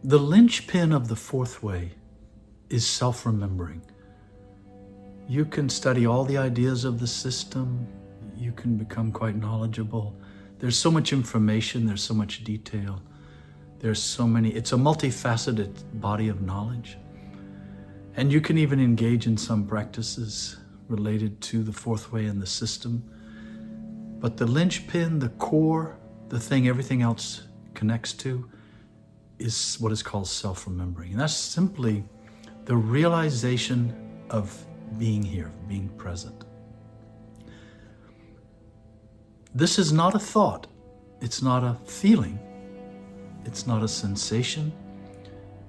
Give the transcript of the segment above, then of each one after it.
The linchpin of the fourth way is self-remembering. You can study all the ideas of the system. You can become quite knowledgeable. There's so much information, there's so much detail. It's a multifaceted body of knowledge. And you can even engage in some practices related to the fourth way and the system. But the linchpin, the core, the thing everything else connects to is what is called self-remembering. And that's simply the realization of being here, being present. This is not a thought. It's not a feeling. It's not a sensation.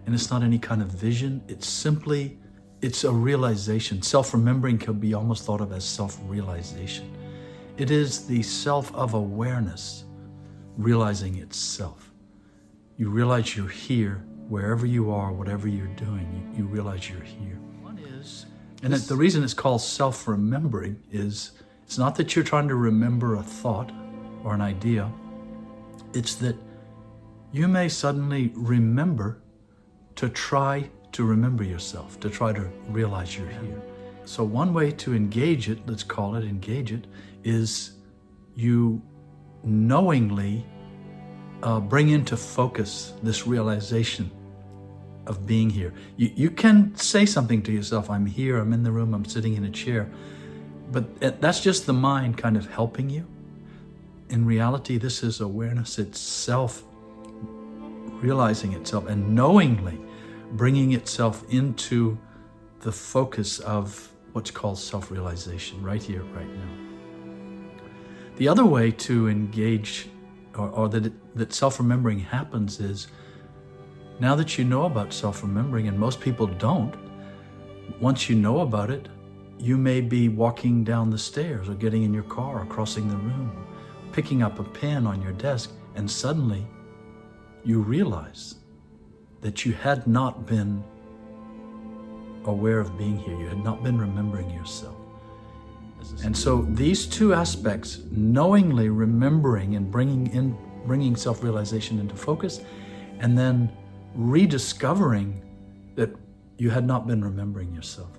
And it's not any kind of vision. It's a realization. Self-remembering can be almost thought of as self-realization. It is the self of awareness realizing itself. You realize you're here, wherever you are, whatever you're doing, you realize you're here. The reason it's called self-remembering is it's not that you're trying to remember a thought or an idea. It's that you may suddenly remember to try to remember yourself, to try to realize you're here. So one way to engage it, let's call it engage it, is you knowingly bring into focus this realization of being here. You can say something to yourself, I'm here, I'm in the room, I'm sitting in a chair, but that's just the mind kind of helping you. In reality, this is awareness itself realizing itself and knowingly bringing itself into the focus of what's called self-realization right here, right now. The other way to engage or that self-remembering happens is, now that you know about self-remembering, and most people don't, once you know about it, you may be walking down the stairs or getting in your car or crossing the room, picking up a pen on your desk, and suddenly you realize that you had not been aware of being here. You had not been remembering yourself. And so these two aspects, knowingly remembering and bringing self-realization into focus, and then rediscovering that you had not been remembering yourself.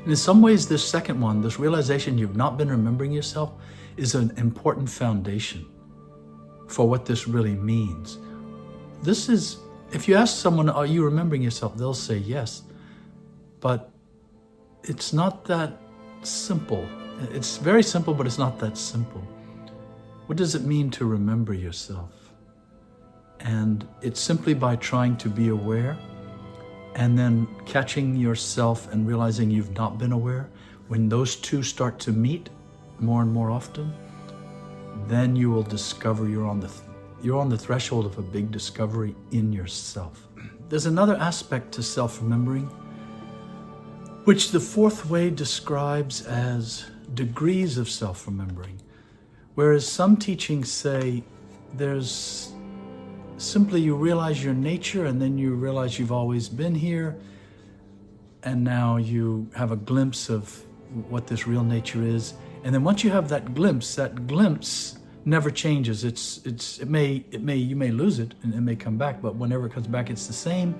And in some ways, this second one, this realization you've not been remembering yourself, is an important foundation for what this really means. This is, if you ask someone, are you remembering yourself? They'll say yes, but it's not that simple. It's very simple, but it's not that simple. What does it mean to remember yourself? And it's simply by trying to be aware and then catching yourself and realizing you've not been aware. When those two start to meet more and more often, then you will discover you're on the threshold of a big discovery in yourself. There's another aspect to self-remembering, which the fourth way describes as degrees of self-remembering. Whereas some teachings say there's simply you realize your nature, and then you realize you've always been here, and now you have a glimpse of what this real nature is. And then once you have that glimpse never changes. You may lose it and it may come back, but whenever it comes back, it's the same.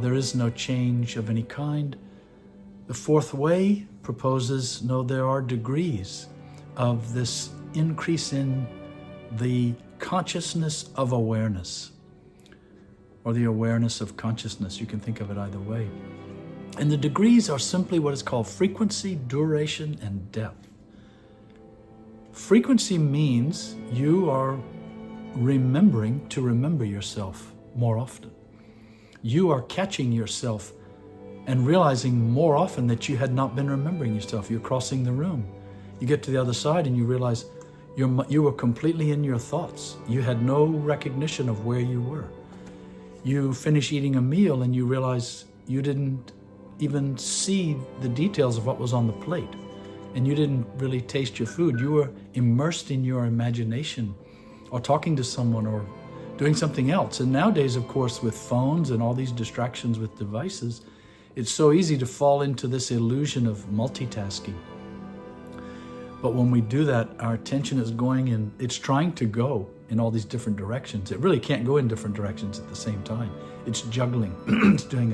There is no change of any kind. The fourth way proposes, no, there are degrees of this increase in the consciousness of awareness, or the awareness of consciousness. You can think of it either way. And the degrees are simply what is called frequency, duration, and depth. Frequency means you are remembering to remember yourself more often. You are catching yourself and realizing more often that you had not been remembering yourself. You're crossing the room. You get to the other side and you realize you were completely in your thoughts. You had no recognition of where you were. You finish eating a meal and you realize you didn't even see the details of what was on the plate. And you didn't really taste your food. You were immersed in your imagination, or talking to someone, or doing something else. And nowadays, of course, with phones and all these distractions with devices, it's so easy to fall into this illusion of multitasking. But when we do that, our attention is going in, it's trying to go in all these different directions. It really can't go in different directions at the same time. It's juggling. It's doing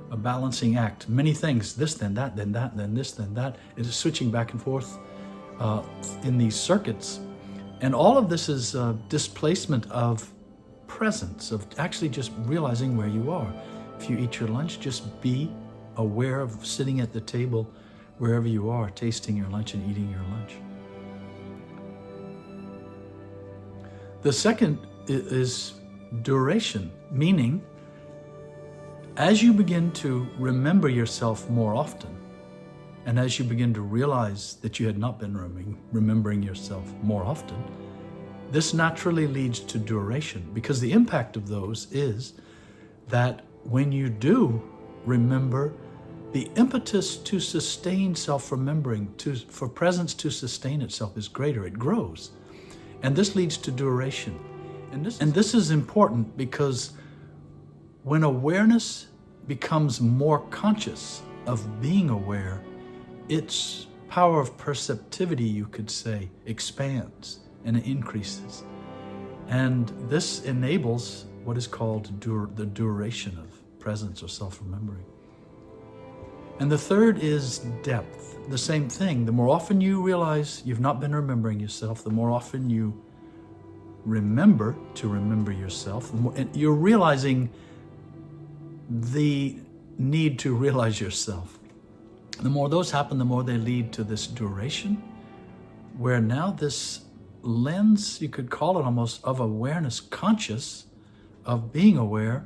a balancing act. Many things, this, then that, then that, then this, then that. It is switching back and forth in these circuits. And all of this is displacement of presence, of actually just realizing where you are. If you eat your lunch, just be aware of sitting at the table wherever you are, tasting your lunch and eating your lunch. The second is duration, meaning as you begin to remember yourself more often, and as you begin to realize that you had not been remembering yourself more often, this naturally leads to duration, because the impact of those is that when you do remember, the impetus to sustain self-remembering, for presence to sustain itself is greater, it grows. And this leads to duration. And this is important because when awareness becomes more conscious of being aware, its power of perceptivity, you could say, expands and it increases. And this enables what is called the duration of presence or self-remembering. And the third is depth. The same thing. The more often you realize you've not been remembering yourself, the more often you remember to remember yourself, and you're realizing the need to realize yourself. The more those happen, the more they lead to this duration, where now this lens, you could call it almost, of awareness, conscious of being aware,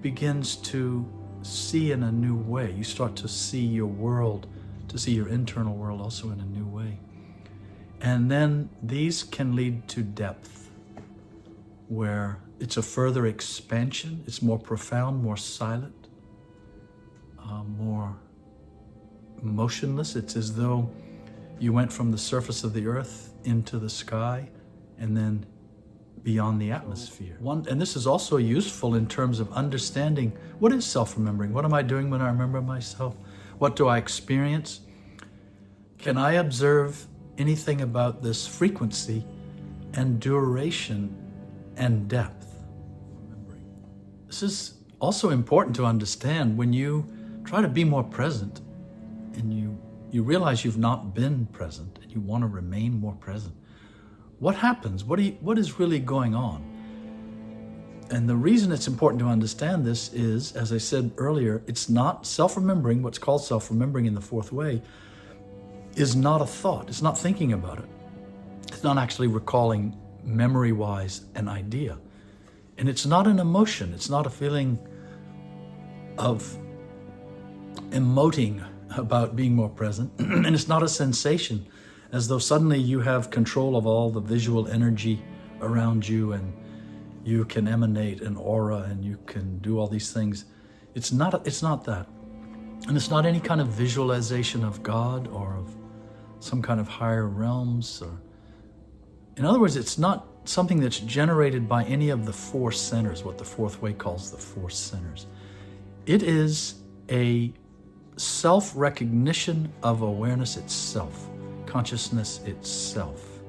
begins to see in a new way. You start to see your world, to see your internal world also in a new way. And then these can lead to depth, where it's a further expansion, it's more profound, more silent, more motionless. It's as though you went from the surface of the earth into the sky and then beyond the atmosphere. And this is also useful in terms of understanding what is self-remembering. What am I doing when I remember myself? What do I experience? Can I observe anything about this frequency and duration and depth? This is also important to understand when you try to be more present and you realize you've not been present and you want to remain more present. What happens? What is really going on? And the reason it's important to understand this is, as I said earlier, it's not self-remembering. What's called self-remembering in the fourth way is not a thought. It's not thinking about it. It's not actually recalling memory-wise an idea. And it's not an emotion. It's not a feeling of emoting about being more present. And it's not a sensation, as though suddenly you have control of all the visual energy around you and you can emanate an aura and you can do all these things. It's not that. And it's not any kind of visualization of God or of some kind of higher realms. In other words, it's not something that's generated by any of the four centers, what the fourth way calls the four centers. It is a self-recognition of awareness itself, consciousness itself.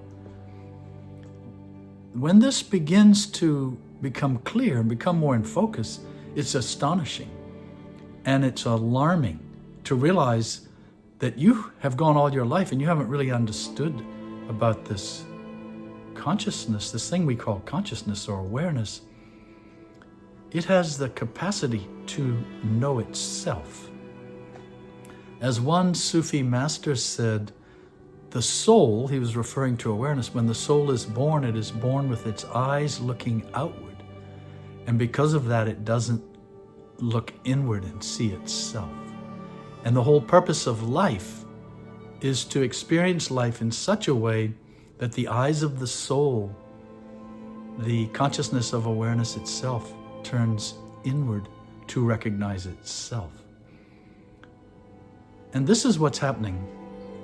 When this begins to become clear and become more in focus, it's astonishing and it's alarming to realize that you have gone all your life and you haven't really understood about this consciousness, this thing we call consciousness or awareness. It has the capacity to know itself. As one Sufi master said, the soul, he was referring to awareness, when the soul is born, it is born with its eyes looking outward. And because of that, it doesn't look inward and see itself. And the whole purpose of life is to experience life in such a way that the eyes of the soul, the consciousness of awareness itself, turns inward to recognize itself. And this is what's happening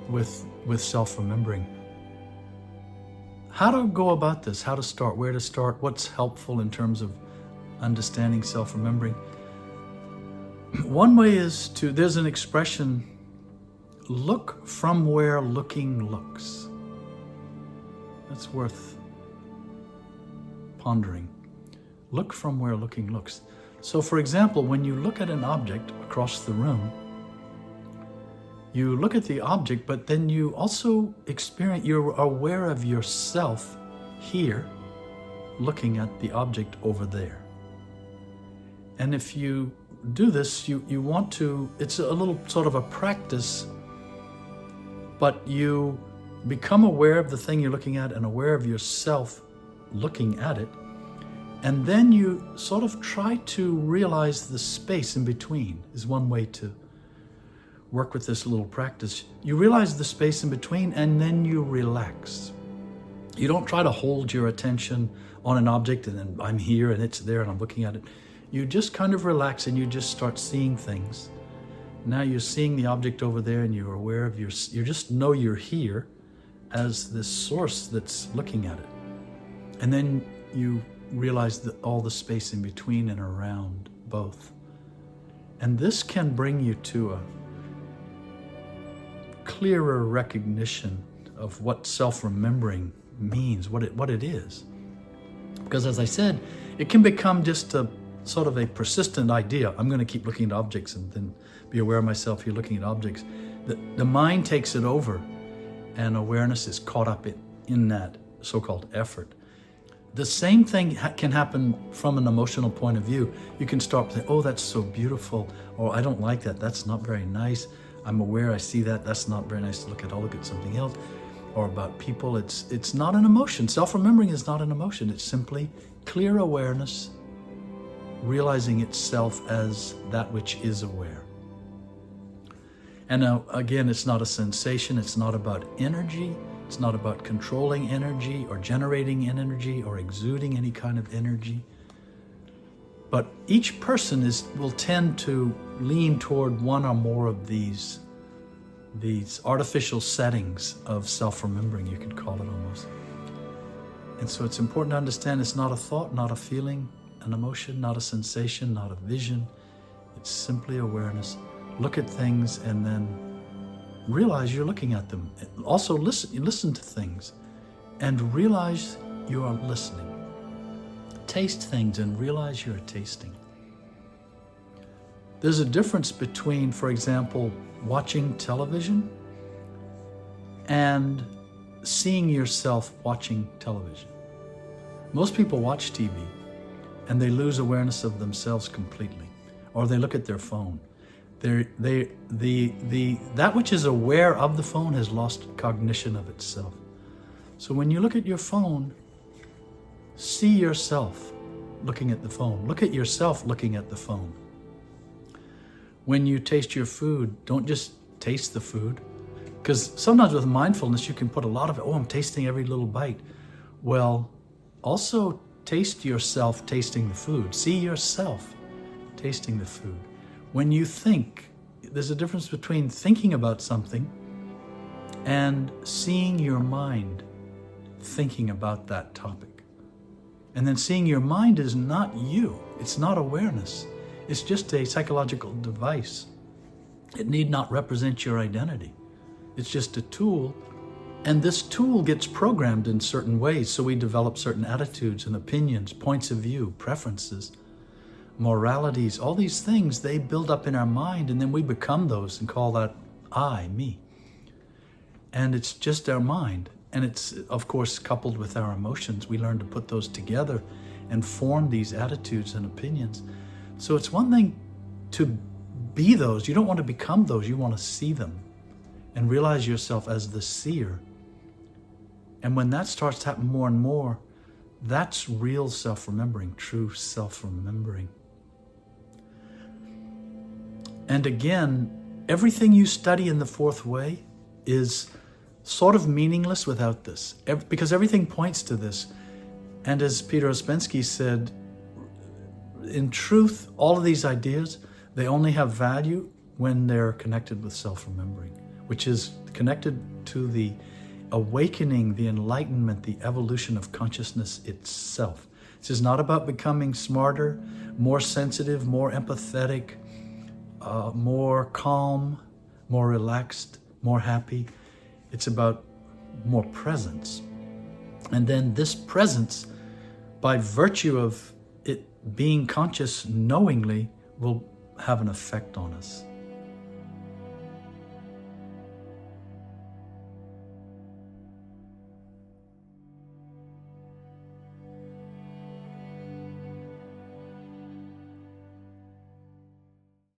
with self-remembering. How to go about this, how to start, where to start, what's helpful in terms of understanding self-remembering. One way is there's an expression, look from where looking looks. That's worth pondering. Look from where looking looks. So for example, when you look at an object across the room, you look at the object, but then you also you're aware of yourself here, looking at the object over there. And if you do this, you want to, it's a little sort of a practice, but you become aware of the thing you're looking at and aware of yourself looking at it. And then you sort of try to realize the space in between is one way to work with this little practice. You realize the space in between and then you relax. You don't try to hold your attention on an object and then I'm here and it's there and I'm looking at it. You just kind of relax and you just start seeing things. Now you're seeing the object over there and you're aware of you just know you're here as this source that's looking at it. And then you realize all the space in between and around both. And this can bring you to a clearer recognition of what self-remembering means, what it is. Because as I said, it can become just a sort of a persistent idea. I'm going to keep looking at objects and then be aware of myself here looking at objects. The mind takes it over and awareness is caught up in that so-called effort. The same thing can happen from an emotional point of view. You can start saying, oh, that's so beautiful, or I don't like that, that's not very nice. I'm aware I see that, that's not very nice to look at, I'll look at something else. Or about people, it's not an emotion. Self-remembering is not an emotion, it's simply clear awareness, realizing itself as that which is aware. And now, again, it's not a sensation, it's not about energy, it's not about controlling energy or generating energy or exuding any kind of energy. But each person will tend to lean toward one or more of these artificial settings of self-remembering, you could call it almost. And so it's important to understand it's not a thought, not a feeling, an emotion, not a sensation, not a vision. It's simply awareness. Look at things and then realize you're looking at them. Also listen to things and realize you are listening. Taste things and realize you're tasting. There's a difference between, for example, watching television and seeing yourself watching television. Most people watch TV and they lose awareness of themselves completely, or they look at their phone. That which is aware of the phone has lost cognition of itself. So when you look at your phone, see yourself looking at the phone. Look at yourself looking at the phone. When you taste your food, don't just taste the food. Because sometimes with mindfulness, you can put a lot of it, I'm tasting every little bite. Well, also taste yourself tasting the food. See yourself tasting the food. When you think, there's a difference between thinking about something and seeing your mind thinking about that topic. And then seeing your mind is not you. It's not awareness. It's just a psychological device. It need not represent your identity. It's just a tool. And this tool gets programmed in certain ways. So we develop certain attitudes and opinions, points of view, preferences, moralities, all these things, they build up in our mind and then we become those and call that I, me. And it's just our mind. And it's, of course, coupled with our emotions. We learn to put those together and form these attitudes and opinions. So it's one thing to be those. You don't want to become those. You want to see them and realize yourself as the seer. And when that starts to happen more and more, that's real self-remembering, true self-remembering. And again, everything you study in the fourth way is sort of meaningless without this, because everything points to this. And as Peter Ouspensky said, in truth, all of these ideas, they only have value when they're connected with self-remembering, which is connected to the awakening, the enlightenment, the evolution of consciousness itself. This is not about becoming smarter, more sensitive, more empathetic, more calm, more relaxed, more happy. It's about more presence. And then this presence by virtue of it being conscious knowingly will have an effect on us.